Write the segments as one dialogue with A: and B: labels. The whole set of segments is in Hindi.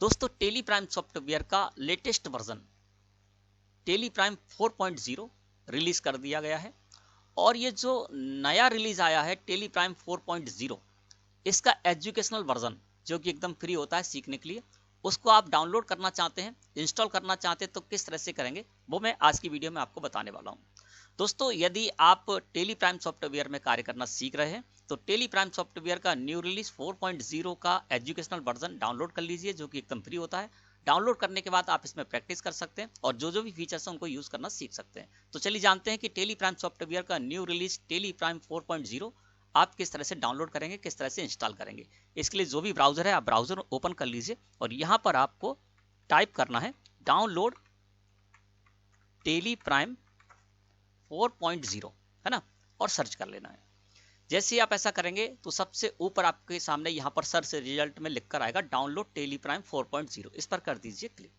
A: दोस्तों टेली प्राइम सॉफ्टवेयर का latest version Tally Prime 4.0 release कर दिया गया है। और ये जो नया रिलीज आया है टेली प्राइम 4.0, इसका एजुकेशनल वर्जन जो कि एकदम फ्री होता है सीखने के लिए, उसको आप डाउनलोड करना चाहते हैं, इंस्टॉल करना चाहते हैं तो किस तरह से करेंगे वो मैं आज की वीडियो में आपको बताने वाला हूं। दोस्तों यदि आप टेली प्राइम सॉफ्टवेयर में कार्य करना सीख रहे हैं तो टेली प्राइम सॉफ्टवेयर का न्यू रिलीज 4.0 का एजुकेशनल वर्जन डाउनलोड कर लीजिए जो कि एकदम फ्री होता है। डाउनलोड करने के बाद आप इसमें प्रैक्टिस कर सकते हैं और जो भी फीचर्स हैं उनको यूज करना सीख सकते हैं। तो चलिए जानते हैं कि टेली प्राइम सॉफ्टवेयर का न्यू रिलीज टेली प्राइम 4.0 आप किस तरह से डाउनलोड करेंगे, किस तरह से इंस्टॉल करेंगे। इसके लिए जो भी ब्राउजर है आप ब्राउजर ओपन कर लीजिए और यहाँ पर आपको टाइप करना है डाउनलोड टेली प्राइम 4.0, है ना, और सर्च कर लेना है। जैसे ही आप ऐसा करेंगे तो सबसे ऊपर आपके सामने यहाँ पर सर्च रिजल्ट में लिखकर आएगा डाउनलोड टेली प्राइम 4.0, इस पर कर दीजिए क्लिक।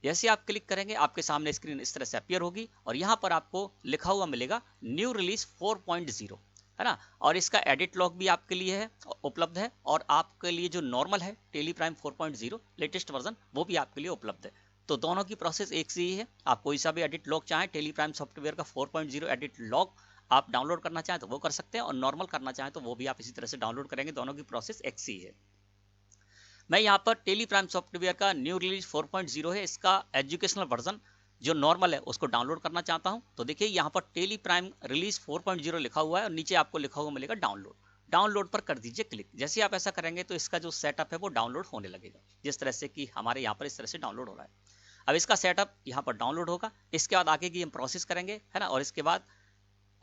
A: जैसे आप क्लिक करेंगे आपके सामने स्क्रीन इस तरह से अपीयर होगी और यहाँ पर आपको लिखा हुआ मिलेगा न्यू रिलीज 4.0, है ना। और इसका एडिट लॉग भी आपके लिए है उपलब्ध है और आपके लिए जो नॉर्मल है टेली प्राइम 4.0 लेटेस्ट वर्जन वो भी आपके लिए उपलब्ध है। तो दोनों की प्रोसेस एक सी ही है। आप कोई सा भी एडिट लॉग चाहें टेली प्राइम सॉफ्टवेयर का 4.0 एडिट लॉग आप डाउनलोड करना चाहें तो वो कर सकते हैं और नॉर्मल करना चाहें तो वो भी आप इसी तरह से डाउनलोड करेंगे। दोनों की प्रोसेस एक सी है। मैं यहाँ पर टेली प्राइम सॉफ्टवेयर का न्यू रिलीज 4.0 है, इसका एजुकेशनल वर्जन जो नॉर्मल है उसको डाउनलोड करना चाहता हूँ। तो देखिए यहाँ पर टेली प्राइम रिलीज 4.0 लिखा हुआ है और नीचे आपको लिखा हुआ मिलेगा डाउनलोड। डाउनलोड पर कर दीजिए क्लिक। जैसे आप ऐसा करेंगे तो इसका जो सेटअप है वो डाउनलोड होने लगेगा, जिस तरह से कि हमारे यहाँ पर इस तरह से डाउनलोड हो रहा है। अब इसका सेटअप यहाँ पर डाउनलोड होगा, इसके बाद आगे की हम प्रोसेस करेंगे, है ना। और इसके बाद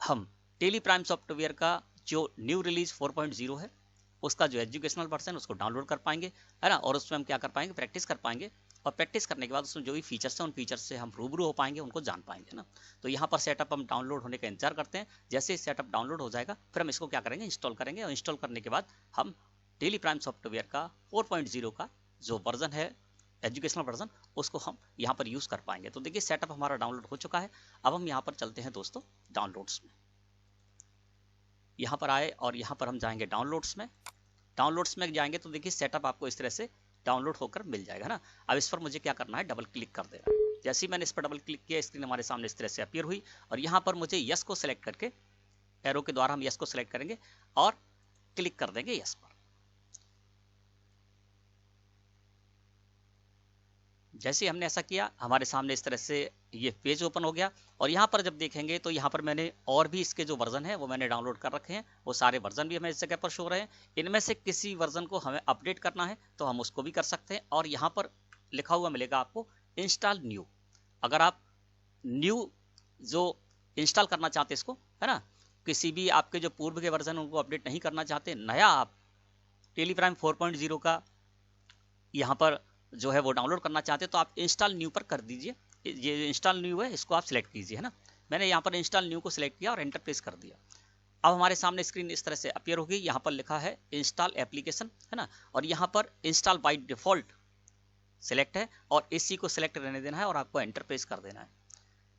A: हम टेली प्राइम सॉफ्टवेयर का जो न्यू रिलीज 4.0 है उसका जो एजुकेशनल वर्जन उसको डाउनलोड कर पाएंगे, है ना। और उसमें हम क्या कर पाएंगे, प्रैक्टिस कर पाएंगे और प्रैक्टिस करने के बाद उसमें जो भी फीचर्स हैं उन फीचर्स से हम रूबरू हो पाएंगे, उनको जान पाएंगे, है ना। तो यहाँ पर सेटअप हम डाउनलोड होने का इंतजार करते हैं। जैसे सेटअप डाउनलोड हो जाएगा फिर हम इसको क्या करेंगे, इंस्टॉल करेंगे और इंस्टॉल करने के बाद हम टेली प्राइम सॉफ्टवेयर का 4.0 का जो वर्जन है एजुकेशनल वर्जन उसको हम यहाँ पर यूज कर पाएंगे। तो देखिए सेटअप हमारा डाउनलोड हो चुका है। अब हम यहाँ पर चलते हैं दोस्तों डाउनलोड्स में। यहाँ पर आए और यहाँ पर हम जाएंगे डाउनलोड्स में। डाउनलोड्स में जाएंगे तो देखिए सेटअप आपको इस तरह से डाउनलोड होकर मिल जाएगा ना। अब इस पर मुझे क्या करना है, डबल क्लिक कर देना। जैसे ही मैंने इस पर डबल क्लिक किया स्क्रीन हमारे सामने इस तरह से अपीयर हुई और यहाँ पर मुझे यस को सिलेक्ट करके एरो के द्वारा हम यस को सिलेक्ट करेंगे और क्लिक कर देंगे यस पर। जैसे हमने ऐसा किया हमारे सामने इस तरह से ये पेज ओपन हो गया और यहाँ पर जब देखेंगे तो यहाँ पर मैंने और भी इसके जो वर्जन है वो मैंने डाउनलोड कर रखे हैं। वो सारे वर्जन भी हमें इस जगह पर शो रहे हैं। इनमें से किसी वर्जन को हमें अपडेट करना है तो हम उसको भी कर सकते हैं और यहाँ पर लिखा हुआ मिलेगा आपको इंस्टॉल न्यू। अगर आप न्यू जो इंस्टॉल करना चाहते इसको, है ना, किसी भी आपके जो पूर्व के वर्जन उनको अपडेट नहीं करना चाहते, नया आप टेली प्राइम 4.0 का यहाँ पर जो है वो डाउनलोड करना चाहते हैं तो आप इंस्टॉल न्यू पर कर दीजिए। ये इंस्टॉल न्यू है, इसको आप सिलेक्ट कीजिए, है ना। मैंने यहाँ पर इंस्टॉल न्यू को सिलेक्ट किया और एंटर प्रेस कर दिया। अब हमारे सामने स्क्रीन इस तरह से अपीयर होगी। यहाँ पर लिखा है इंस्टॉल एप्लीकेशन, है ना, और यहाँ पर इंस्टॉल बाय डिफॉल्ट सिलेक्ट है और इसी को सिलेक्ट रहने देना है और आपको एंटर प्रेस कर देना है।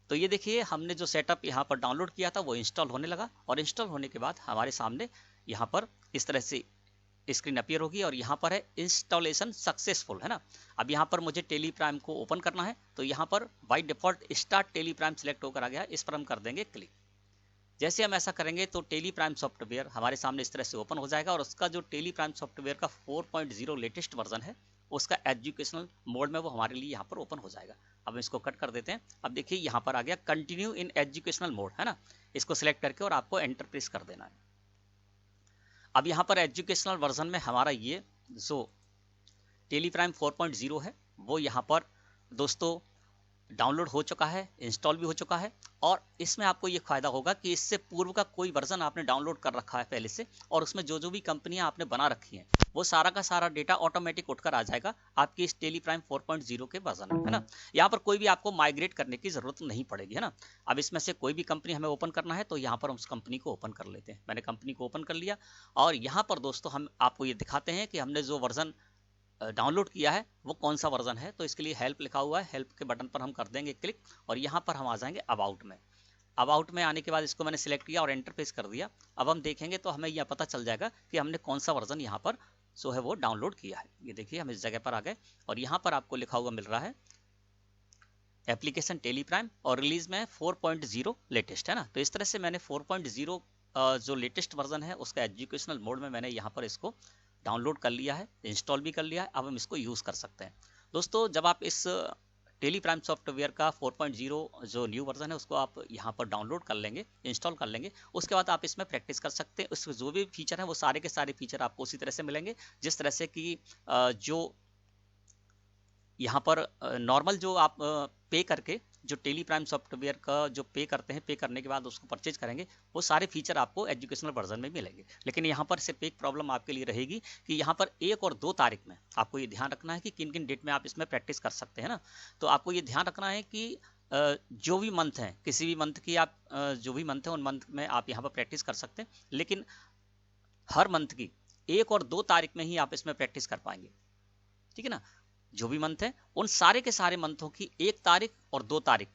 A: तो ये देखिए हमने जो सेटअप यहाँ पर डाउनलोड किया था वो इंस्टॉल होने लगा और इंस्टॉल होने के बाद हमारे सामने यहाँ पर इस तरह से स्क्रीन अपीयर होगी और यहाँ पर है इंस्टॉलेशन सक्सेसफुल, है ना। अब यहाँ पर मुझे टेली प्राइम को ओपन करना है तो यहाँ पर by default start Tally Prime select होकर आ गया, इस पर हम कर देंगे क्लिक। जैसे हम ऐसा करेंगे तो टेली प्राइम सॉफ्टवेयर हमारे सामने इस तरह से ओपन हो जाएगा और उसका जो टेली प्राइम सॉफ्टवेयर का 4.0 लेटेस्ट वर्जन है उसका एजुकेशनल मोड में वो हमारे लिए यहाँ पर ओपन हो जाएगा। अब हम इसको कट कर देते हैं। अब देखिए यहाँ पर आ गया कंटिन्यू इन एजुकेशनल मोड, है ना, इसको सिलेक्ट करके और आपको एंटर प्रेस कर देना है। अब यहाँ पर एजुकेशनल वर्जन में हमारा ये जो टेली प्राइम 4.0 है वो यहाँ पर दोस्तों डाउनलोड हो चुका है, इंस्टॉल भी हो चुका है। और इसमें आपको ये फायदा होगा कि इससे पूर्व का कोई वर्जन आपने डाउनलोड कर रखा है पहले से और उसमें जो भी कंपनियां आपने बना रखी हैं वो सारा का सारा डेटा ऑटोमेटिक उठकर आ जाएगा आपकी इस टेली प्राइम 4.0 के वर्जन में, है ना। यहाँ पर कोई भी आपको माइग्रेट करने की जरूरत नहीं पड़ेगी, है ना। अब इसमें से कोई भी कंपनी हमें ओपन करना है तो यहाँ पर हम उस कंपनी को ओपन कर लेते हैं। मैंने कंपनी को ओपन कर लिया और यहाँ पर दोस्तों हम आपको ये दिखाते हैं कि हमने जो वर्जन डाउनलोड किया है वो कौन सा वर्जन है। तो इसके लिए हेल्प लिखा हुआ है, हेल्प के बटन पर हम कर देंगे क्लिक और यहाँ पर हम आ जाएंगे अबाउट में। अबाउट में आने के बाद इसको मैंने सिलेक्ट किया और एंटर प्रेस कर दिया। अब हम देखेंगे तो हमें यह पता चल जाएगा कि हमने कौन सा वर्जन यहाँ पर जो है वो डाउनलोड किया है। ये देखिए हम इस जगह पर आ गए और यहाँ पर आपको लिखा हुआ मिल रहा है एप्लीकेशन टेली प्राइम और रिलीज में 4.0 लेटेस्ट है ना। तो इस तरह से मैंने 4.0 जो लेटेस्ट वर्जन है उसका एजुकेशनल मोड में मैंने यहाँ पर इसको डाउनलोड कर लिया है, इंस्टॉल भी कर लिया है। अब हम इसको यूज़ कर सकते हैं। दोस्तों जब आप इस टेली प्राइम सॉफ्टवेयर का 4.0 जो न्यू वर्जन है उसको आप यहाँ पर डाउनलोड कर लेंगे, इंस्टॉल कर लेंगे, उसके बाद आप इसमें प्रैक्टिस कर सकते हैं। उसके जो भी फीचर हैं वो सारे के सारे फीचर आपको उसी तरह से मिलेंगे जिस तरह से कि जो यहाँ पर नॉर्मल जो आप पे करके जो टेली प्राइम सॉफ्टवेयर का जो पे करते हैं, पे करने के बाद उसको परचेज करेंगे, वो सारे फीचर आपको एजुकेशनल वर्जन में मिलेंगे। लेकिन यहाँ पर सिर्फ एक प्रॉब्लम आपके लिए रहेगी कि यहाँ पर 1 और 2 तारीख में आपको ये ध्यान रखना है कि किन किन डेट में आप इसमें प्रैक्टिस कर सकते हैं ना। तो आपको ये ध्यान रखना है कि जो भी मंथ है, किसी भी मंथ की आप जो भी मंथ है उन मंथ में आप यहाँ पर प्रैक्टिस कर सकते हैं, लेकिन हर मंथ की 1 और 2 तारीख में ही आप इसमें प्रैक्टिस कर पाएंगे। ठीक है ना। जो भी मंथ है उन सारे के सारे मंथों की 1 तारीख और 2 तारीख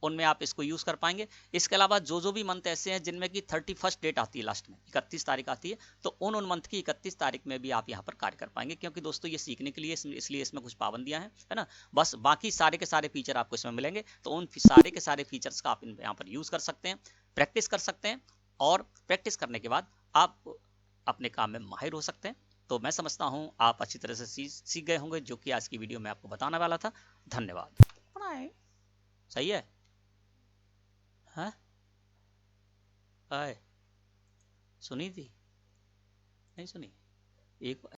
A: उनमें आप इसको यूज कर पाएंगे। इसके अलावा जो जो भी मंथ ऐसे हैं जिनमें कि 31 डेट आती है, लास्ट में 31 तारीख आती है, तो उन मंथ की 31 तारीख में भी आप यहाँ पर कार्य कर पाएंगे। क्योंकि दोस्तों ये सीखने के लिए इसलिए इसमें कुछ पाबंदियां हैं, है ना। बस बाकी सारे के सारे फीचर आपको इसमें मिलेंगे, तो उन सारे के सारे फीचर्स का आप यहाँ पर यूज कर सकते हैं, प्रैक्टिस कर सकते हैं और प्रैक्टिस करने के बाद आप अपने काम में माहिर हो सकते हैं। तो मैं समझता हूं आप अच्छी तरह से सीख गए होंगे जो कि आज की वीडियो में आपको बताने वाला था। धन्यवाद। सही है। हाँ सुनी थी? नहीं सुनी? एक